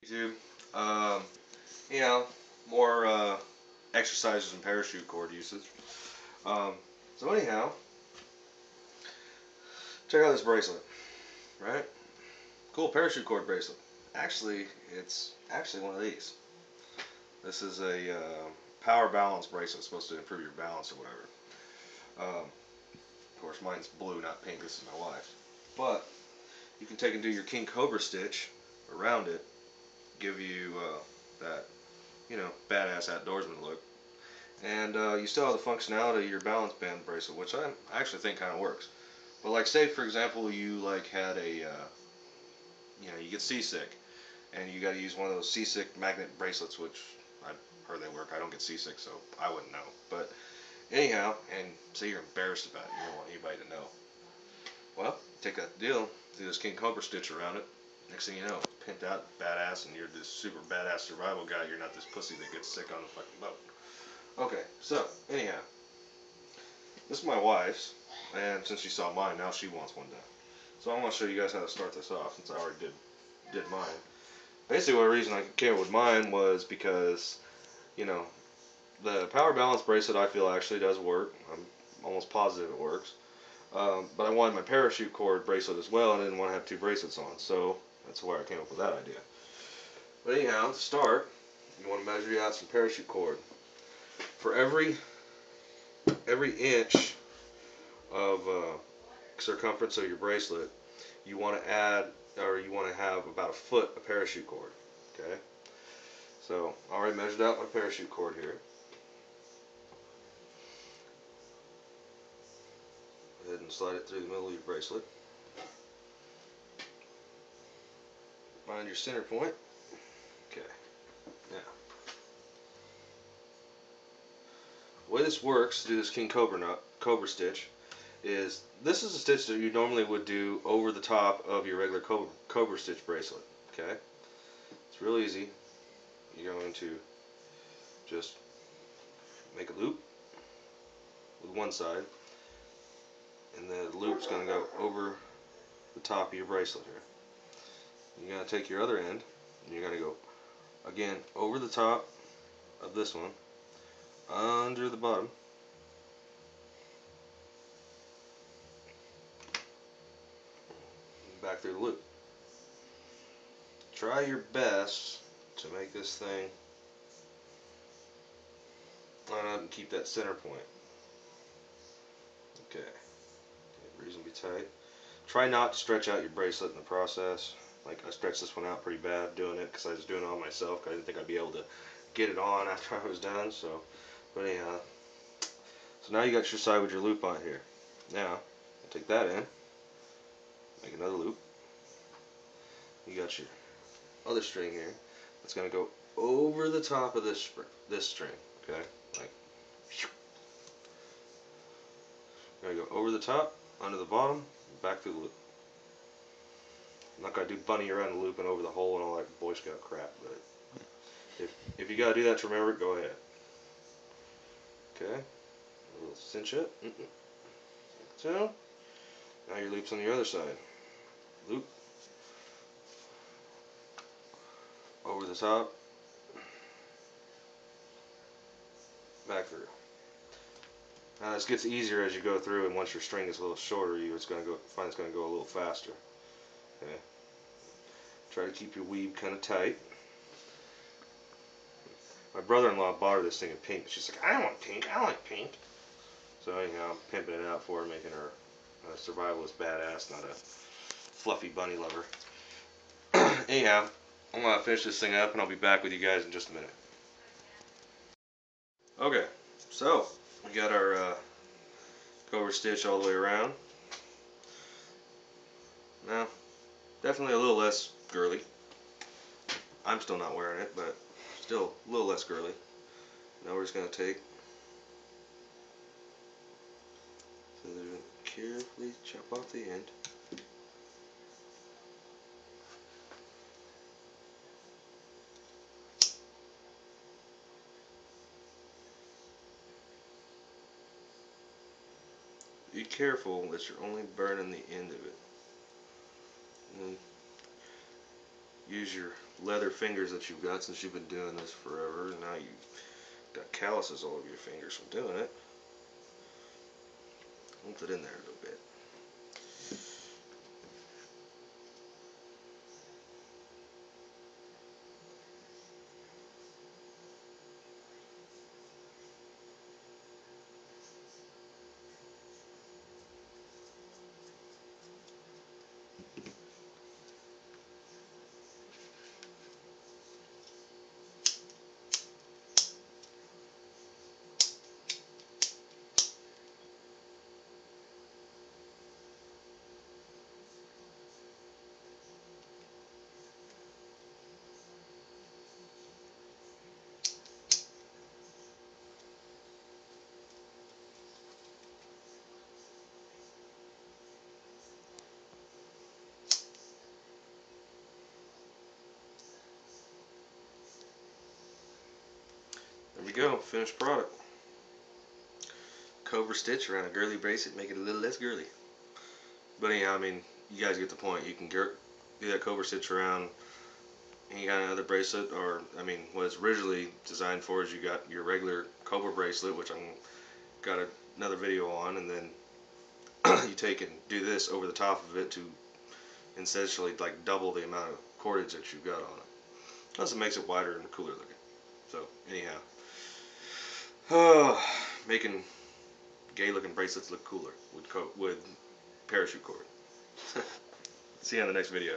YouTube. Um, you know, more exercises and parachute cord usage. Um, so anyhow, check out this bracelet, right? Cool parachute cord bracelet. Actually, it's actually one of these. This is a power balance bracelet, supposed to improve your balance or whatever. Of course, mine's blue, not pink. This is my wife's. But you can take and do your King Cobra stitch around it, give you that, badass outdoorsman look. And you still have the functionality of your balance band bracelet, which I actually think kind of works. But like, say for example, you like had a, you get seasick, and you got to use one of those seasick magnet bracelets, which I've heard they work. I don't get seasick, so I wouldn't know. But anyhow, and say you're embarrassed about it, you don't want anybody to know. Well, take that deal, do this King Cobra stitch around it. Next thing you know, it's pimped out, badass, and you're this super badass survival guy. You're not this pussy that gets sick on the fucking boat. Okay, so anyhow, this is my wife's, and since she saw mine, now she wants one done. So I want to show you guys how to start this off, since I already did mine. Basically, the reason I came up with mine was because, the power balance bracelet I feel actually does work. I'm almost positive it works. But I wanted my parachute cord bracelet as well, and I didn't want to have two bracelets on, so that's where I came up with that idea. But anyhow, to start, you want to measure out some parachute cord. For every inch of circumference of your bracelet, you want to add, or you want to have about a foot of parachute cord. Okay, so I already measured out my parachute cord here. Go ahead and slide it through the middle of your bracelet. Find your center point. Okay, now the way this works to do this King Cobra stitch is, this is a stitch that you normally would do over the top of your regular Cobra stitch bracelet. Okay, it's real easy. You're going to just make a loop with one side, and the loop's going to go over the top of your bracelet here. You're going to take your other end, and you're going to go again over the top of this one, under the bottom, back through the loop. Try your best to make this thing line up and keep that center point. Okay, get reasonably tight. Try not to stretch out your bracelet in the process. Like, I stretched this one out pretty bad doing it because I was doing it all myself. I didn't think I'd be able to get it on after I was done. So, but anyhow, so now you got your side with your loop on here. Now, take that in, make another loop. You got your other string here. It's going to go over the top of this string. Okay, like, going to go over the top, under the bottom, back through the loop. I'm not going to do bunny around the loop and over the hole and all that Boy Scout crap, but if you got to do that to remember it, go ahead. Okay, a little cinch it. So, now your loop's on the other side. Loop, over the top, back through. Now this gets easier as you go through, and once your string is a little shorter, find it's going to go a little faster. Okay. Try to keep your weave kind of tight. My brother-in-law bought her this thing in pink. She's like, I don't want pink. I don't like pink. So anyhow, I'm pimping it out for her, making her a survivalist badass, not a fluffy bunny lover. Anyhow, I'm going to finish this thing up, and I'll be back with you guys in just a minute. Okay, so we got our Cobra stitch all the way around. Now, definitely a little less girly. I'm still not wearing it, but still a little less girly. Now we're just going to take, carefully chop off the end. Be careful that you're only burning the end of it. And use your leather fingers that you've got since you've been doing this forever, and now you've got calluses all over your fingers from doing it. Lump it in there a little bit. There we go, finished product. Cobra stitch around a girly bracelet, make it a little less girly. But anyhow, I mean, you guys get the point. You can do that Cobra stitch around any kind of other bracelet, or I mean, what it's originally designed for is you got your regular Cobra bracelet, which I'm got another video on, and then you take and do this over the top of it to essentially like double the amount of cordage that you've got on it. Plus, it makes it wider and cooler looking. So anyhow, making gay looking bracelets look cooler with parachute cord. See you on the next video.